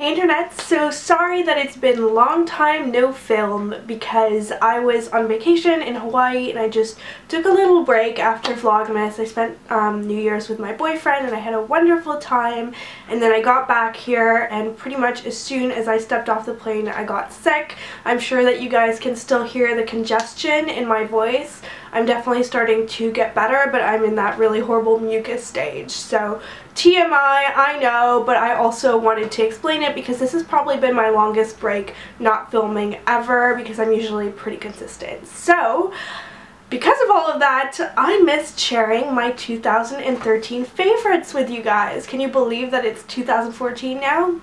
Hey internet, so sorry that it's been a long time no film because I was on vacation in Hawaii and I just took a little break after Vlogmas. I spent New Year's with my boyfriend and I had a wonderful time, and then I got back here and pretty much as soon as I stepped off the plane I got sick. I'm sure that you guys can still hear the congestion in my voice. I'm definitely starting to get better, but I'm in that really horrible mucus stage. So TMI, I know, but I also wanted to explain it because this has probably been my longest break not filming ever because I'm usually pretty consistent. So because of all of that, I missed sharing my 2013 favorites with you guys. Can you believe that it's 2014 now?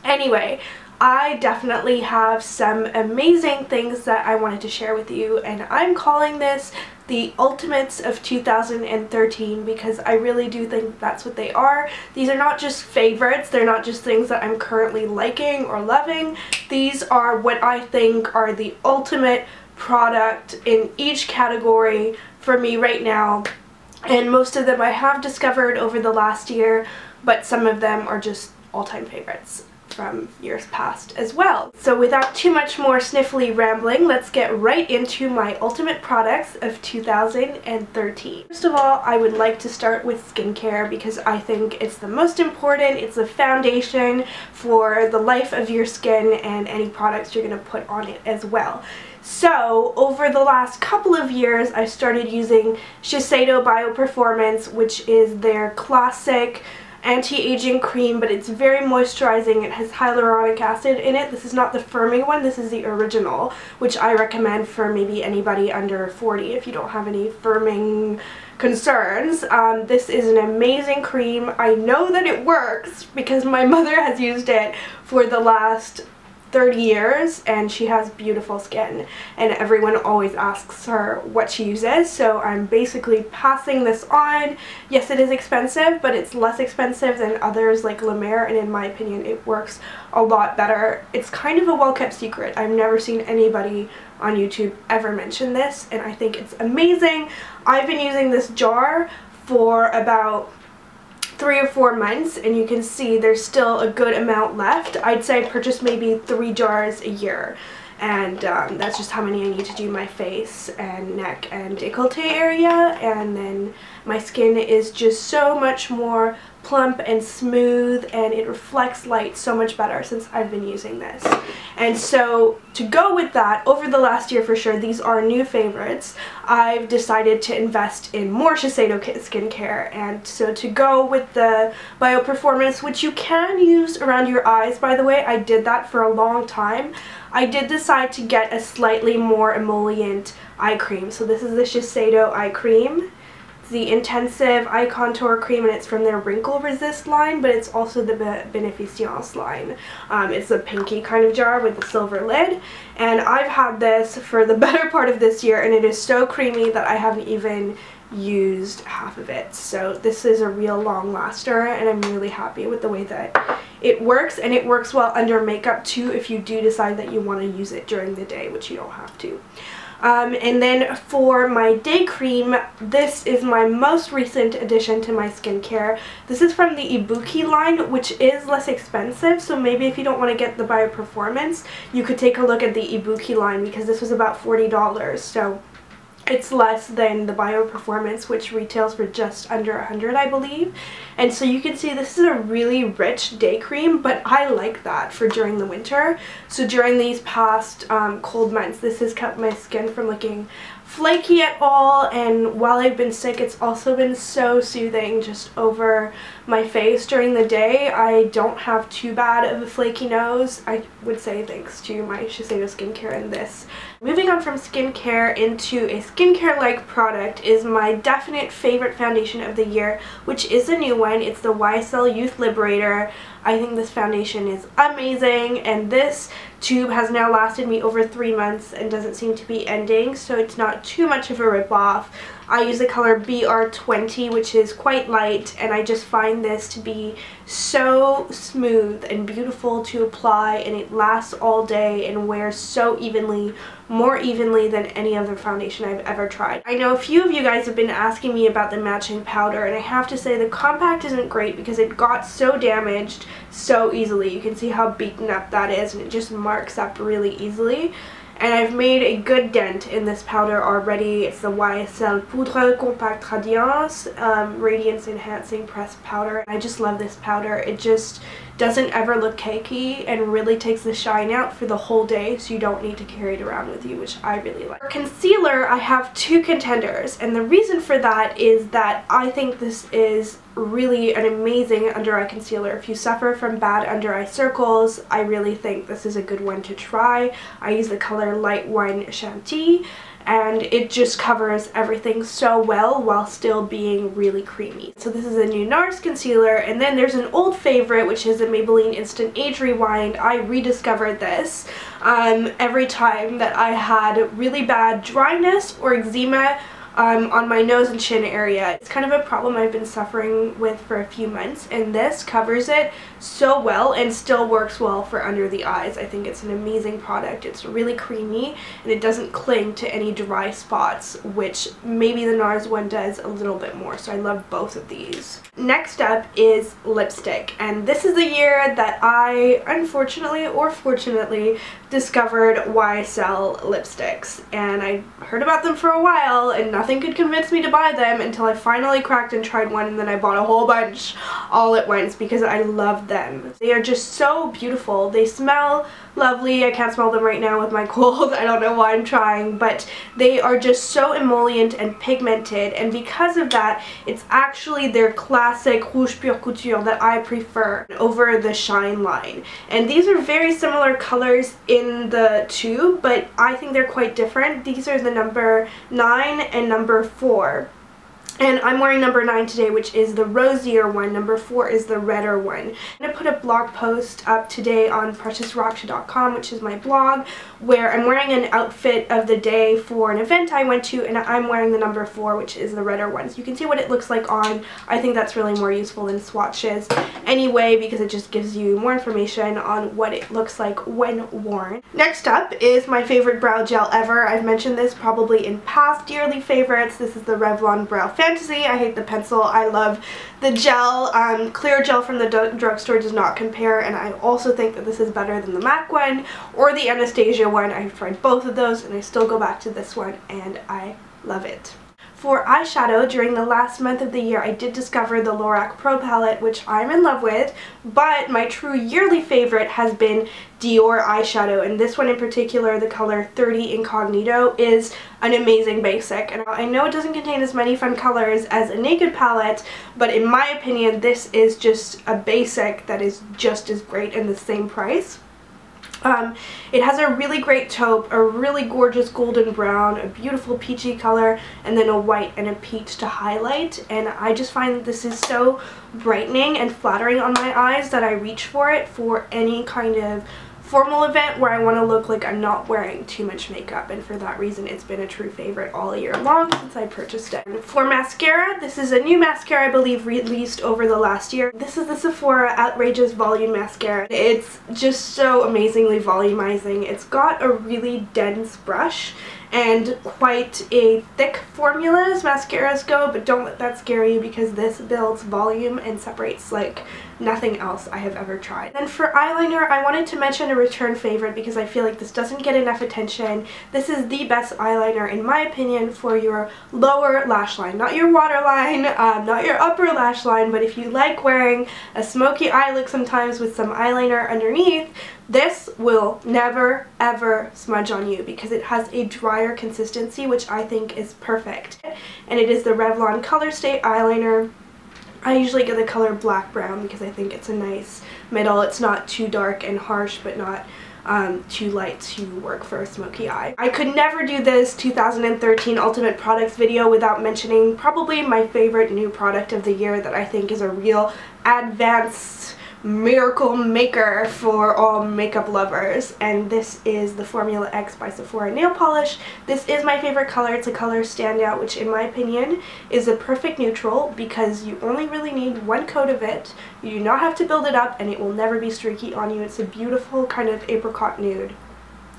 Anyway, I definitely have some amazing things that I wanted to share with you, and I'm calling this the Ultimates of 2013 because I really do think that's what they are. These are not just favorites, they're not just things that I'm currently liking or loving. These are what I think are the ultimate product in each category for me right now, and most of them I have discovered over the last year, but some of them are just all-time favorites from years past as well. So without too much more sniffly rambling, let's get right into my ultimate products of 2013. First of all, I would like to start with skincare because I think it's the most important. It's the foundation for the life of your skin and any products you're going to put on it as well. So over the last couple of years, I started using Shiseido Bio Performance, which is their classic anti-aging cream, but it's very moisturizing. It has hyaluronic acid in it. This is not the firming one, this is the original, which I recommend for maybe anybody under 40 if you don't have any firming concerns. This is an amazing cream. I know that it works because my mother has used it for the last 30 years and she has beautiful skin, and everyone always asks her what she uses, so I'm basically passing this on. Yes, it is expensive, but it's less expensive than others like La Mer, and in my opinion it works a lot better. It's kind of a well-kept secret. I've never seen anybody on YouTube ever mention this, and I think it's amazing. I've been using this jar for about 3 or 4 months, and you can see there's still a good amount left. I'd say I purchase maybe 3 jars a year, and that's just how many I need to do my face and neck and décolleté area, and then my skin is just so much more plump and smooth, and it reflects light so much better since I've been using this. And so to go with that, over the last year for sure, these are new favorites. I've decided to invest in more Shiseido skincare, and so to go with the Bio Performance, which you can use around your eyes, by the way. I did that for a long time. I did decide to get a slightly more emollient eye cream. So this is the Shiseido eye cream. The Intensive Eye Contour Cream, and it's from their Wrinkle Resist line, but it's also the Beneficence line. It's a pinky kind of jar with a silver lid, and I've had this for the better part of this year, and it is so creamy that I haven't even used half of it. So this is a real long laster, and I'm really happy with the way that it works, and it works well under makeup too if you do decide that you want to use it during the day, which you don't have to. And then for my day cream, this is my most recent addition to my skincare. This is from the Ibuki line, which is less expensive, so maybe if you don't want to get the Bio Performance, you could take a look at the Ibuki line because this was about $40, so it's less than the Bio Performance, which retails for just under $100, I believe. And so you can see this is a really rich day cream, but I like that for during the winter. So during these past cold months, this has kept my skin from looking flaky at all, and while I've been sick, it's also been so soothing just over my face during the day. I don't have too bad of a flaky nose, I would say, thanks to my Shiseido skincare and this. Moving on from skincare into a skincare-like product is my definite favorite foundation of the year, which is a new one. It's the YSL Youth Liberator. I think this foundation is amazing, and this tube has now lasted me over 3 months and doesn't seem to be ending, so it's not too much of a rip-off. I use the color BR20, which is quite light, and I just find this to be so smooth and beautiful to apply, and it lasts all day and wears so evenly, more evenly than any other foundation I've ever tried. I know a few of you guys have been asking me about the matching powder, and I have to say the compact isn't great because it got so damaged so easily. You can see how beaten up that is, and it just marks up really easily. And I've made a good dent in this powder already. It's the Elle Poudre Compact Radiance Radiance Enhancing Pressed Powder. I just love this powder. It just doesn't ever look cakey and really takes the shine out for the whole day, so you don't need to carry it around with you, which I really like. For concealer, I have two contenders, and the reason for that is that I think this is really an amazing under eye concealer. If you suffer from bad under eye circles, I really think this is a good one to try. I use the color Light Wine Chantilly, and it just covers everything so well while still being really creamy. So this is a new NARS concealer, and then there's an old favorite, which is the Maybelline Instant Age Rewind. I rediscovered this every time that I had really bad dryness or eczema on my nose and chin area. It's kind of a problem I've been suffering with for a few months, and this covers it so well and still works well for under the eyes. I think it's an amazing product. It's really creamy and it doesn't cling to any dry spots, which maybe the NARS one does a little bit more, so I love both of these. Next up is lipstick, and this is the year that I, unfortunately or fortunately, discovered YSL lipsticks, and I heard about them for a while and nothing could convince me to buy them until I finally cracked and tried one, and then I bought a whole bunch all at once because I love them. They are just so beautiful. They smell lovely. I can't smell them right now with my cold. I don't know why I'm trying, but they are just so emollient and pigmented, and because of that, it's actually their classic Rouge Pure Couture that I prefer over the Shine line. And these are very similar colors in the tube, but I think they're quite different. These are the number 9 and number 4. And I'm wearing number 9 today, which is the rosier one. Number 4 is the redder one. I'm going to put a blog post up today on preciousraksha.com, which is my blog, where I'm wearing an outfit of the day for an event I went to, and I'm wearing the number 4, which is the redder one. So you can see what it looks like on. I think that's really more useful than swatches anyway, because it just gives you more information on what it looks like when worn. Next up is my favorite brow gel ever. I've mentioned this probably in past yearly favorites. This is the Revlon Brow Fantasy. I hate the pencil. I love the gel. Clear gel from the drugstore does not compare, and I also think that this is better than the MAC one or the Anastasia one. I've tried both of those and I still go back to this one and I love it. For eyeshadow, during the last month of the year, I did discover the Lorac Pro palette, which I'm in love with, but my true yearly favorite has been Dior eyeshadow, and this one in particular, the color 30 Incognito, is an amazing basic. And I know it doesn't contain as many fun colors as a Naked palette, but in my opinion, this is just a basic that is just as great in the same price. It has a really great taupe, a really gorgeous golden brown, a beautiful peachy color, and then a white and a peach to highlight, and I just find that this is so brightening and flattering on my eyes that I reach for it for any kind of formal event where I want to look like I'm not wearing too much makeup, and for that reason it's been a true favorite all year long since I purchased it. For mascara, this is a new mascara I believe released over the last year. This is the Sephora Outrageous Volume Mascara. It's just so amazingly volumizing. It's got a really dense brush and quite a thick formula as mascaras go, but don't let that scare you because this builds volume and separates like nothing else I have ever tried. And for eyeliner, I wanted to mention a return favorite because I feel like this doesn't get enough attention. This is the best eyeliner in my opinion for your lower lash line, not your waterline, not your upper lash line, but if you like wearing a smoky eye look sometimes with some eyeliner underneath, this will never ever smudge on you because it has a drier consistency, which I think is perfect. And it is the Revlon Color Stay eyeliner. I usually get the color black brown because I think it's a nice middle. It's not too dark and harsh, but not too light to work for a smoky eye. I could never do this 2013 Ultimate Products video without mentioning probably my favorite new product of the year that I think is a real advanced miracle maker for all makeup lovers, and this is the Formula X by Sephora nail polish. This is my favorite color. It's a color standout, which in my opinion is a perfect neutral because you only really need one coat of it. You do not have to build it up and it will never be streaky on you. It's a beautiful kind of apricot nude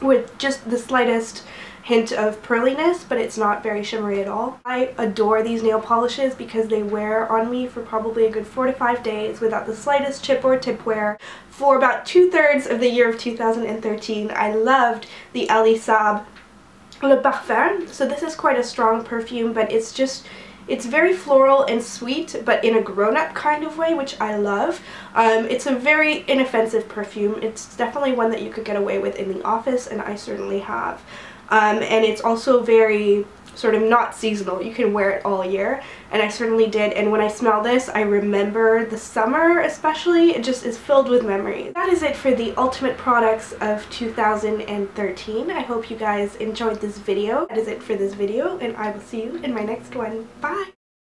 with just the slightest hint of pearliness, but it's not very shimmery at all. I adore these nail polishes because they wear on me for probably a good 4 to 5 days without the slightest chip or tip wear. For about 2/3 of the year of 2013, I loved the Elle Le Parfum. So this is quite a strong perfume, but it's very floral and sweet, but in a grown-up kind of way, which I love. It's a very inoffensive perfume. It's definitely one that you could get away with in the office, and I certainly have. And it's also very sort of not seasonal. You can wear it all year, and I certainly did. And when I smell this, I remember the summer especially. It just is filled with memories. That is it for the ultimate products of 2013. I hope you guys enjoyed this video. That is it for this video, and I will see you in my next one. Bye!